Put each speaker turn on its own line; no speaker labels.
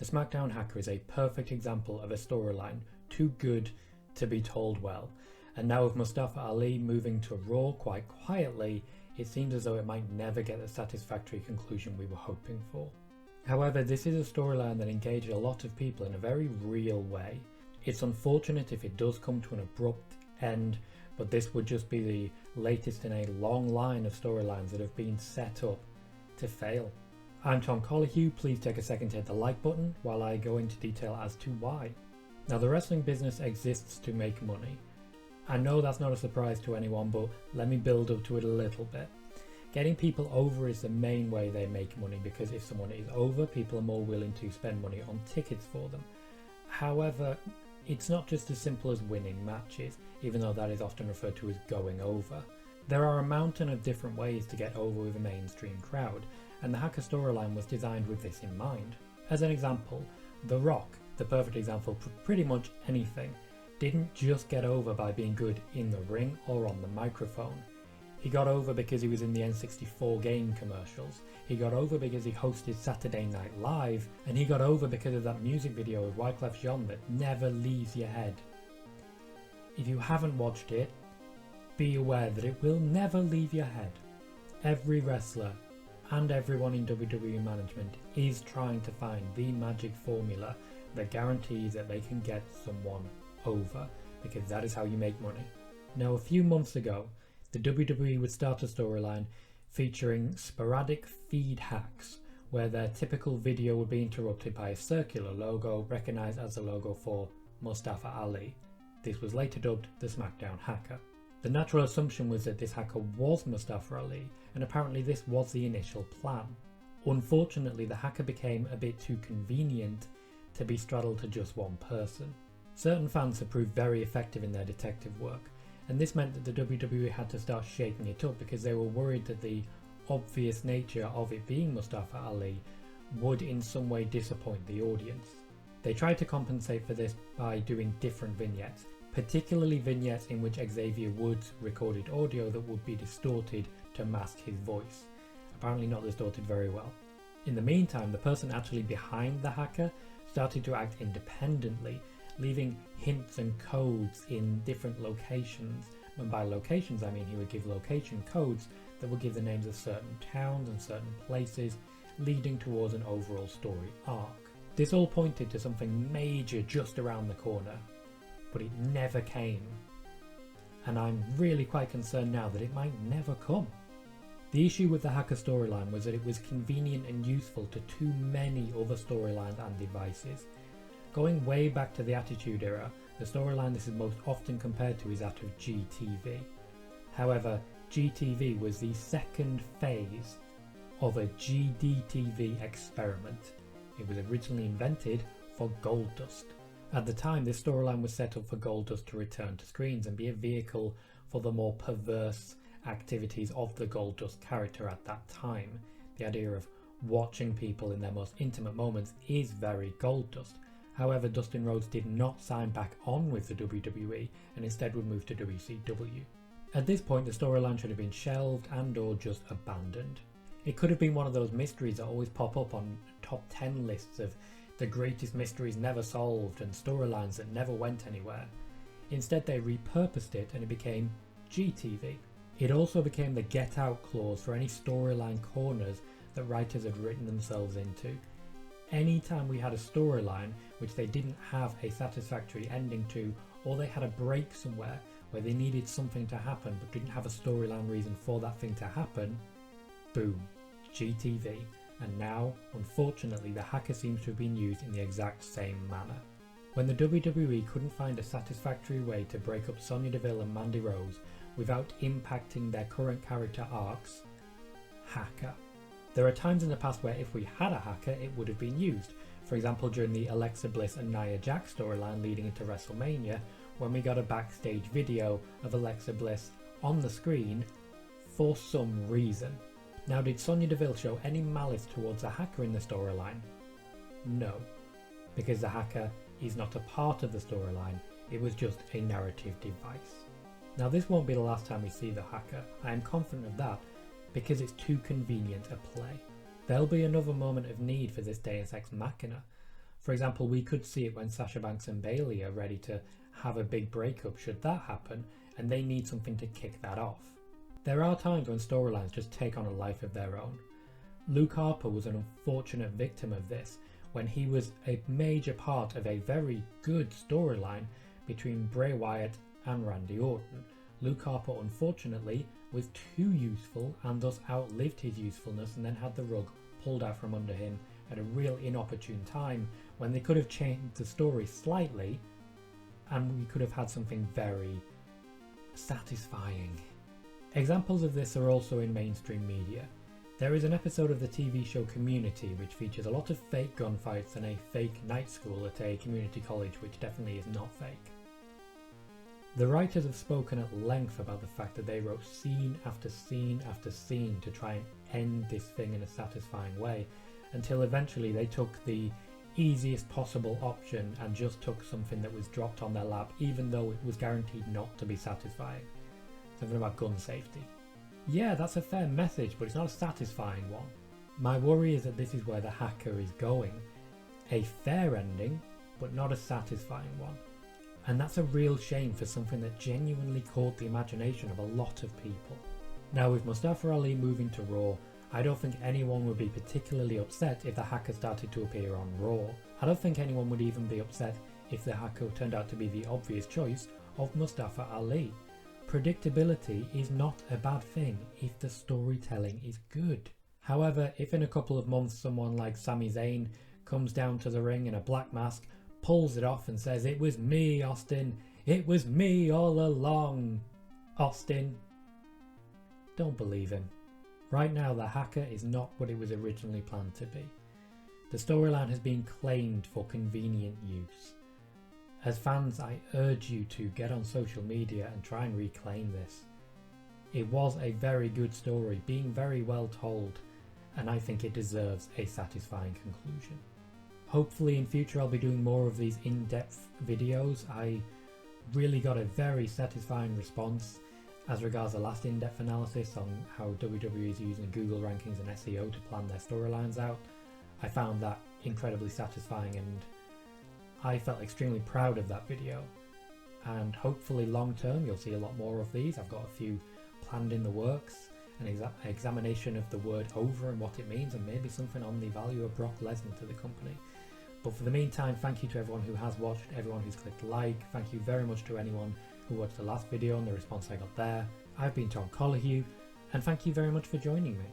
The SmackDown Hacker is a perfect example of a storyline too good to be told well, and now with Mustafa Ali moving to Raw quite quietly, it seems as though it might never get the satisfactory conclusion we were hoping for. However, this is a storyline that engaged a lot of people in a very real way. It's unfortunate if it does come to an abrupt end, but this would just be the latest in a long line of storylines that have been set up to fail. I'm Tom Colohue, please take a second to hit the like button while I go into detail as to why. Now, the wrestling business exists to make money. I know that's not a surprise to anyone, but let me build up to it a little bit. Getting people over is the main way they make money, because if someone is over, people are more willing to spend money on tickets for them. However, it's not just as simple as winning matches, even though that is often referred to as going over. There are a mountain of different ways to get over with a mainstream crowd, and the Hacker storyline was designed with this in mind. As an example, The Rock, the perfect example for pretty much anything, didn't just get over by being good in the ring or on the microphone. He got over because he was in the N64 game commercials, he got over because he hosted Saturday Night Live, and he got over because of that music video of Wyclef Jean that never leaves your head. If you haven't watched it, be aware that it will never leave your head. Every wrestler and everyone in WWE management is trying to find the magic formula that guarantees that they can get someone over, because that is how you make money. Now, a few months ago, the WWE would start a storyline featuring sporadic feed hacks, where their typical video would be interrupted by a circular logo recognized as the logo for Mustafa Ali. This was later dubbed the SmackDown Hacker. The natural assumption was that this hacker was Mustafa Ali, and apparently this was the initial plan. Unfortunately, the hacker became a bit too convenient to be straddled to just one person. Certain fans have proved very effective in their detective work, and this meant that the WWE had to start shaking it up because they were worried that the obvious nature of it being Mustafa Ali would in some way disappoint the audience. They tried to compensate for this by doing different vignettes, particularly vignettes in which Xavier Woods recorded audio that would be distorted to mask his voice. Apparently not distorted very well. In the meantime, the person actually behind the hacker started to act independently, leaving hints and codes in different locations. And by locations I mean he would give location codes that would give the names of certain towns and certain places, leading towards an overall story arc. This all pointed to something major just around the corner, but it never came. And I'm really quite concerned now that it might never come. The issue with the hacker storyline was that it was convenient and useful to too many other storylines and devices. Going way back to the Attitude Era, the storyline this is most often compared to is that of GTV. However, GTV was the second phase of a GDTV experiment. It was originally invented for Goldust. At the time, this storyline was set up for Goldust to return to screens and be a vehicle for the more perverse activities of the Goldust character at that time. The idea of watching people in their most intimate moments is very Goldust. However, Dustin Rhodes did not sign back on with the WWE and instead would move to WCW. At this point, the storyline should have been shelved and or just abandoned. It could have been one of those mysteries that always pop up on top 10 lists of the greatest mysteries never solved and storylines that never went anywhere. Instead, they repurposed it and it became GTV. It also became the get out clause for any storyline corners that writers had written themselves into. Anytime we had a storyline which they didn't have a satisfactory ending to, or they had a break somewhere where they needed something to happen but didn't have a storyline reason for that thing to happen, boom, GTV. And now, unfortunately, the hacker seems to have been used in the exact same manner. When the WWE couldn't find a satisfactory way to break up Sonya Deville and Mandy Rose without impacting their current character arcs, hacker. There are times in the past where if we had a hacker, it would have been used. For example, during the Alexa Bliss and Nia Jax storyline leading into WrestleMania, when we got a backstage video of Alexa Bliss on the screen for some reason. Now, did Sonya Deville show any malice towards the hacker in the storyline? No, because the hacker is not a part of the storyline, it was just a narrative device. Now, this won't be the last time we see the hacker, I am confident of that, because it's too convenient a play. There'll be another moment of need for this Deus Ex Machina. For example, we could see it when Sasha Banks and Bayley are ready to have a big breakup should that happen, and they need something to kick that off. There are times when storylines just take on a life of their own. Luke Harper was an unfortunate victim of this when he was a major part of a very good storyline between Bray Wyatt and Randy Orton. Luke Harper unfortunately was too useful and thus outlived his usefulness and then had the rug pulled out from under him at a real inopportune time when they could have changed the story slightly and we could have had something very satisfying. Examples of this are also in mainstream media. There is an episode of the TV show Community which features a lot of fake gunfights and a fake night school at a community college which definitely is not fake. The writers have spoken at length about the fact that they wrote scene after scene after scene to try and end this thing in a satisfying way, until eventually they took the easiest possible option and just took something that was dropped on their lap even though it was guaranteed not to be satisfying. Something about gun safety. Yeah, that's a fair message, but it's not a satisfying one. My worry is that this is where the hacker is going. A fair ending, but not a satisfying one. And that's a real shame for something that genuinely caught the imagination of a lot of people. Now with Mustafa Ali moving to Raw, I don't think anyone would be particularly upset if the hacker started to appear on Raw. I don't think anyone would even be upset if the hacker turned out to be the obvious choice of Mustafa Ali. Predictability is not a bad thing if the storytelling is good. However, if in a couple of months someone like Sami Zayn comes down to the ring in a black mask, pulls it off and says, "It was me, Austin. It was me all along." Austin, don't believe him. Right now, the hacker is not what it was originally planned to be. The storyline has been claimed for convenient use. As fans, I urge you to get on social media and try and reclaim this. It was a very good story, being very well told, and I think it deserves a satisfying conclusion. Hopefully in future I'll be doing more of these in-depth videos. I really got a very satisfying response as regards the last in-depth analysis on how WWE is using Google rankings and SEO to plan their storylines out. I found that incredibly satisfying and I felt extremely proud of that video. And hopefully long term you'll see a lot more of these. I've got a few planned in the works, an examination of the word over and what it means, and maybe something on the value of Brock Lesnar to the company. But for the meantime, thank you to everyone who has watched, everyone who's clicked like. Thank you very much to anyone who watched the last video and the response I got there. I've been Tom Colohue, and thank you very much for joining me.